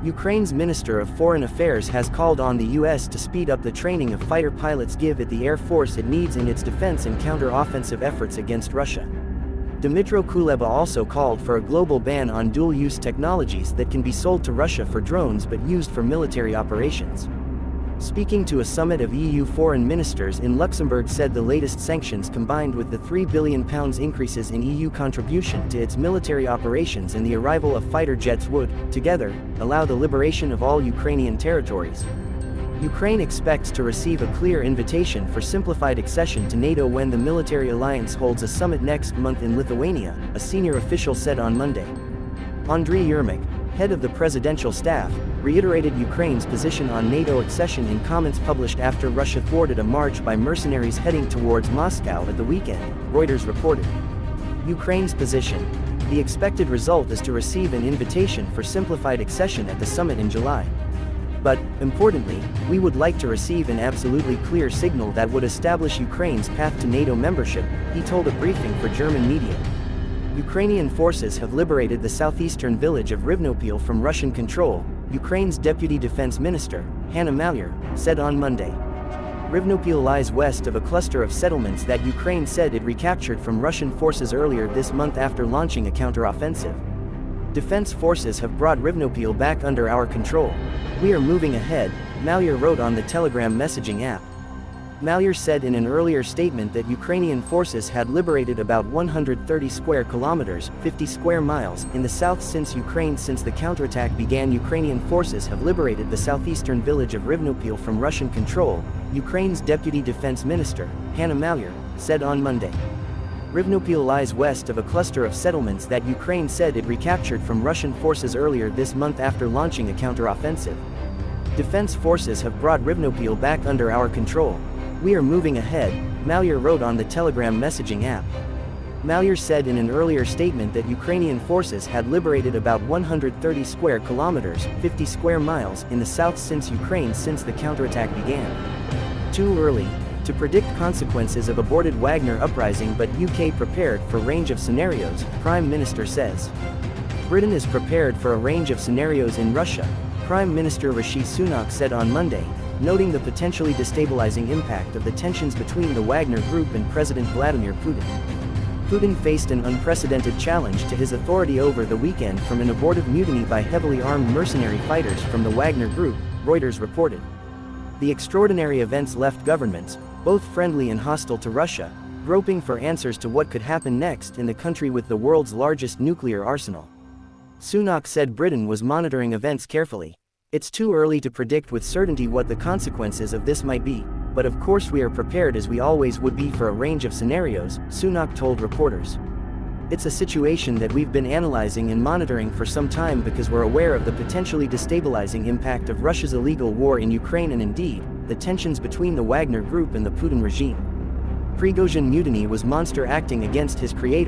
Ukraine's Minister of Foreign Affairs has called on the U.S. to speed up the training of fighter pilots, give it the air force it needs in its defense and counter-offensive efforts against Russia. Dmytro Kuleba also called for a global ban on dual-use technologies that can be sold to Russia for drones but used for military operations. Speaking to a summit of EU foreign ministers in Luxembourg, said the latest sanctions combined with the £3 billion increases in EU contribution to its military operations and the arrival of fighter jets would, together, allow the liberation of all Ukrainian territories. Ukraine expects to receive a clear invitation for simplified accession to NATO when the military alliance holds a summit next month in Lithuania, a senior official said on Monday. Andriy Yermak, head of the presidential staff, reiterated Ukraine's position on NATO accession in comments published after Russia thwarted a march by mercenaries heading towards Moscow at the weekend, Reuters reported. Ukraine's position: the expected result is to receive an invitation for simplified accession at the summit in July. But, importantly, we would like to receive an absolutely clear signal that would establish Ukraine's path to NATO membership, he told a briefing for German media. Ukrainian forces have liberated the southeastern village of Rivnopil from Russian control, Ukraine's Deputy Defense Minister, Hanna Maliar, said on Monday. Rivnopil lies west of a cluster of settlements that Ukraine said it recaptured from Russian forces earlier this month after launching a counteroffensive. Defense forces have brought Rivnopil back under our control. We are moving ahead, Maliar wrote on the Telegram messaging app. Maliar said in an earlier statement that Ukrainian forces had liberated about 130 square kilometers, 50 square miles, in the south since the counterattack began. Ukrainian forces have liberated the southeastern village of Rivnopil from Russian control, Ukraine's Deputy Defense Minister, Hanna Maliar, said on Monday. Rivnopil lies west of a cluster of settlements that Ukraine said it recaptured from Russian forces earlier this month after launching a counteroffensive. Defense forces have brought Rivnopil back under our control. We are moving ahead, Maliar wrote on the Telegram messaging app. Maliar said in an earlier statement that Ukrainian forces had liberated about 130 square kilometers, 50 square miles, in the south since the counterattack began. Too early to predict consequences of aborted Wagner uprising, but UK prepared for range of scenarios, Prime Minister says. Britain is prepared for a range of scenarios in Russia, Prime Minister Rishi Sunak said on Monday, noting the potentially destabilizing impact of the tensions between the Wagner Group and President Vladimir Putin. Putin faced an unprecedented challenge to his authority over the weekend from an abortive mutiny by heavily armed mercenary fighters from the Wagner Group, Reuters reported. The extraordinary events left governments, both friendly and hostile to Russia, groping for answers to what could happen next in the country with the world's largest nuclear arsenal. Sunak said Britain was monitoring events carefully. It's too early to predict with certainty what the consequences of this might be, but of course we are prepared as we always would be for a range of scenarios, Sunak told reporters. It's a situation that we've been analyzing and monitoring for some time because we're aware of the potentially destabilizing impact of Russia's illegal war in Ukraine and indeed, the tensions between the Wagner Group and the Putin regime. Prigozhin mutiny was monster acting against his creator.